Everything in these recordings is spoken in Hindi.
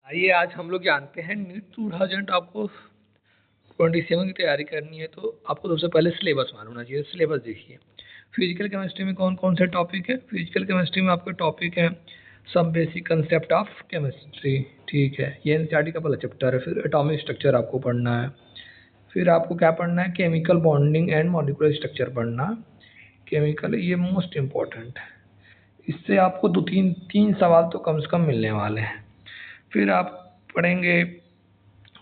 आइए आज हम लोग जानते हैं नीट 2000 आपको 27 की तैयारी करनी है तो आपको सबसे पहले सिलेबस मालूम होना चाहिए। सिलेबस देखिए, फिजिकल केमिस्ट्री में कौन कौन से टॉपिक है। फिजिकल केमिस्ट्री में आपके टॉपिक है some basic concept of chemistry, ठीक है, ये एनसीईआरटी का पहला चैप्टर है। फिर एटॉमिक स्ट्रक्चर आपको पढ़ना है। फिर आपको क्या पढ़ना है, chemical bonding and molecular structure पढ़ना। केमिकल ये मोस्ट इम्पॉर्टेंट है, इससे आपको तीन सवाल तो कम से कम मिलने वाले हैं। फिर आप पढ़ेंगे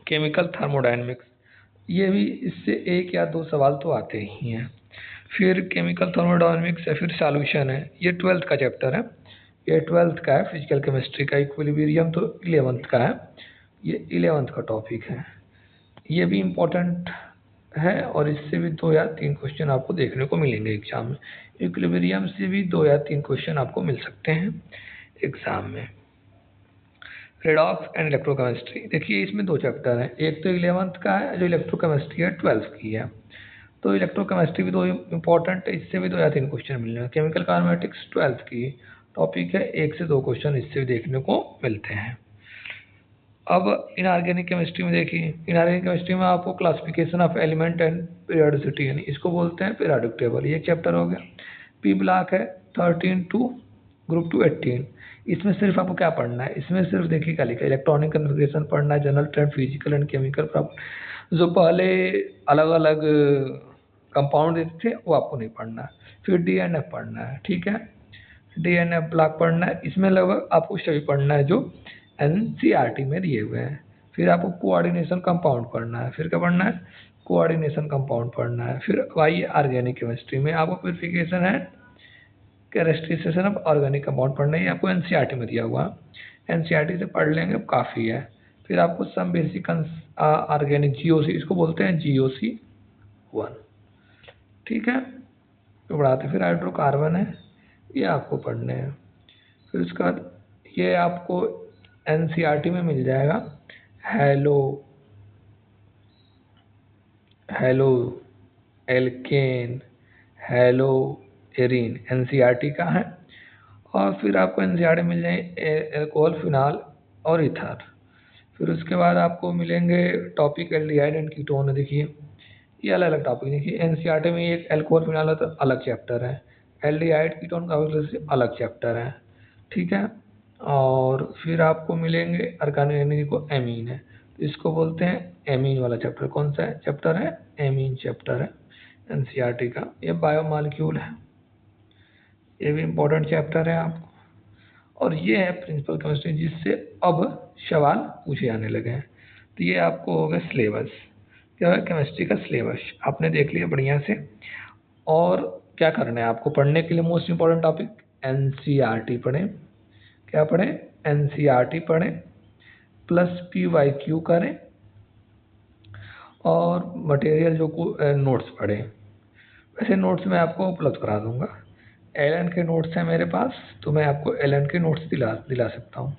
केमिकल थर्मोडायनेमिक्स, ये भी इससे एक या दो सवाल तो आते ही हैं। फिर केमिकल थर्मोडायनेमिक्स है, फिर सॉल्यूशन है, ये 12th का चैप्टर है, ये 12th का है फिजिकल केमिस्ट्री का। इक्विलिब्रियम तो 11th का है, ये 11th का टॉपिक है। ये भी इम्पोर्टेंट है और इससे भी 2 या 3 क्वेश्चन आपको देखने को मिलेंगे एग्जाम में। इक्विलिब्रियम से भी 2 या 3 क्वेश्चन आपको मिल सकते हैं एग्जाम में। रेडॉक्स एंड इलेक्ट्रोकेमिस्ट्री, देखिए इसमें 2 चैप्टर हैं, एक तो 11th का है जो इलेक्ट्रोकेमिस्ट्री है 12th की है। तो इलेक्ट्रोकेमिस्ट्री भी 2 इम्पोर्टेंट है, इससे भी 2 या 3 क्वेश्चन मिल रहे हैं। केमिकल काइनेमेटिक्स 12th की टॉपिक है, 1 से 2 क्वेश्चन इससे भी देखने को मिलते हैं। अब इनऑर्गेनिक केमिस्ट्री में देखिए, इनऑर्गेनिक केमिस्ट्री में आपको classification of element and periodicity यानी इसको बोलते हैं पीरियोडिक टेबल, ये चैप्टर हो गया। पी ब्लॉक है 13 टू ग्रुप 2 18। इसमें सिर्फ आपको क्या पढ़ना है, इसमें सिर्फ देखिए क्या लिखा है, इलेक्ट्रॉनिक कन्फिग्रेशन पढ़ना है, general trend, physical and chemical property. जो पहले अलग अलग कंपाउंड देते थे वो आपको नहीं पढ़ना है। फिर डीएनएफ पढ़ना है, ठीक है, डीएनएफ ब्लॉक पढ़ना है। इसमें लगभग आपको सभी पढ़ना है जो एनसीईआरटी में दिए हुए हैं। फिर आपको कोऑर्डिनेशन कंपाउंड पढ़ना है, फिर क्या पढ़ना है, कोऑर्डिनेशन कंपाउंड पढ़ना है। फिर वाई ऑर्गेनिक केमिस्ट्री में आपको प्यूरिफिकेशन है, कैरेक्टराइजेशन ऑफ ऑर्गेनिक कंपाउंड पढ़ना है, आपको एनसीईआरटी में दिया हुआ, एनसीईआरटी से पढ़ लेंगे काफ़ी है। फिर आपको सम बेसिक ऑर्गेनिक जीओसी, इसको बोलते हैं जीओसी 1, ठीक है, तो बढ़ाते। फिर हाइड्रोकार्बन है, ये आपको पढ़ने हैं। फिर उसके बाद ये आपको एनसीईआरटी में मिल जाएगा, halo alkane, hello arene, NCERT का है। और फिर आपको एनसीईआरटी मिल जाए एल्कोहल, फिनाल और ईथर। फिर उसके बाद आपको मिलेंगे टॉपिक एल्डिहाइड एंड कीटोन, देखिए ये अलग अलग टॉपिक। देखिए एनसीईआरटी में एक एल्कोहल फिनाल है तो अलग चैप्टर है, एल्डिहाइड कीटोन का से अलग चैप्टर है, ठीक है। और फिर आपको मिलेंगे ऑर्गेनिक को एमीन है, तो इसको बोलते हैं एमीन वाला चैप्टर। कौन सा है चैप्टर है, एमीन चैप्टर है एनसीईआरटी का। ये बायोमॉलिक्यूल है, ये भी इम्पोर्टेंट चैप्टर है आपको। और ये है प्रिंसिपल केमिस्ट्री, जिससे अब सवाल पूछे जाने लगे हैं। तो ये आपको हो गया सिलेबस, क्या है केमिस्ट्री का सिलेबस आपने देख लिया बढ़िया से। और क्या करना है आपको पढ़ने के लिए, मोस्ट इम्पोर्टेंट टॉपिक एनसीईआरटी पढ़ें। क्या पढ़ें, एनसीईआरटी पढ़ें, प्लस पीवाईक्यू करें और मटेरियल जो को नोट्स पढ़ें। वैसे नोट्स मैं आपको उपलब्ध करा दूंगा, एलन के नोट्स हैं मेरे पास, तो मैं आपको एलन के नोट्स दिला सकता हूँ।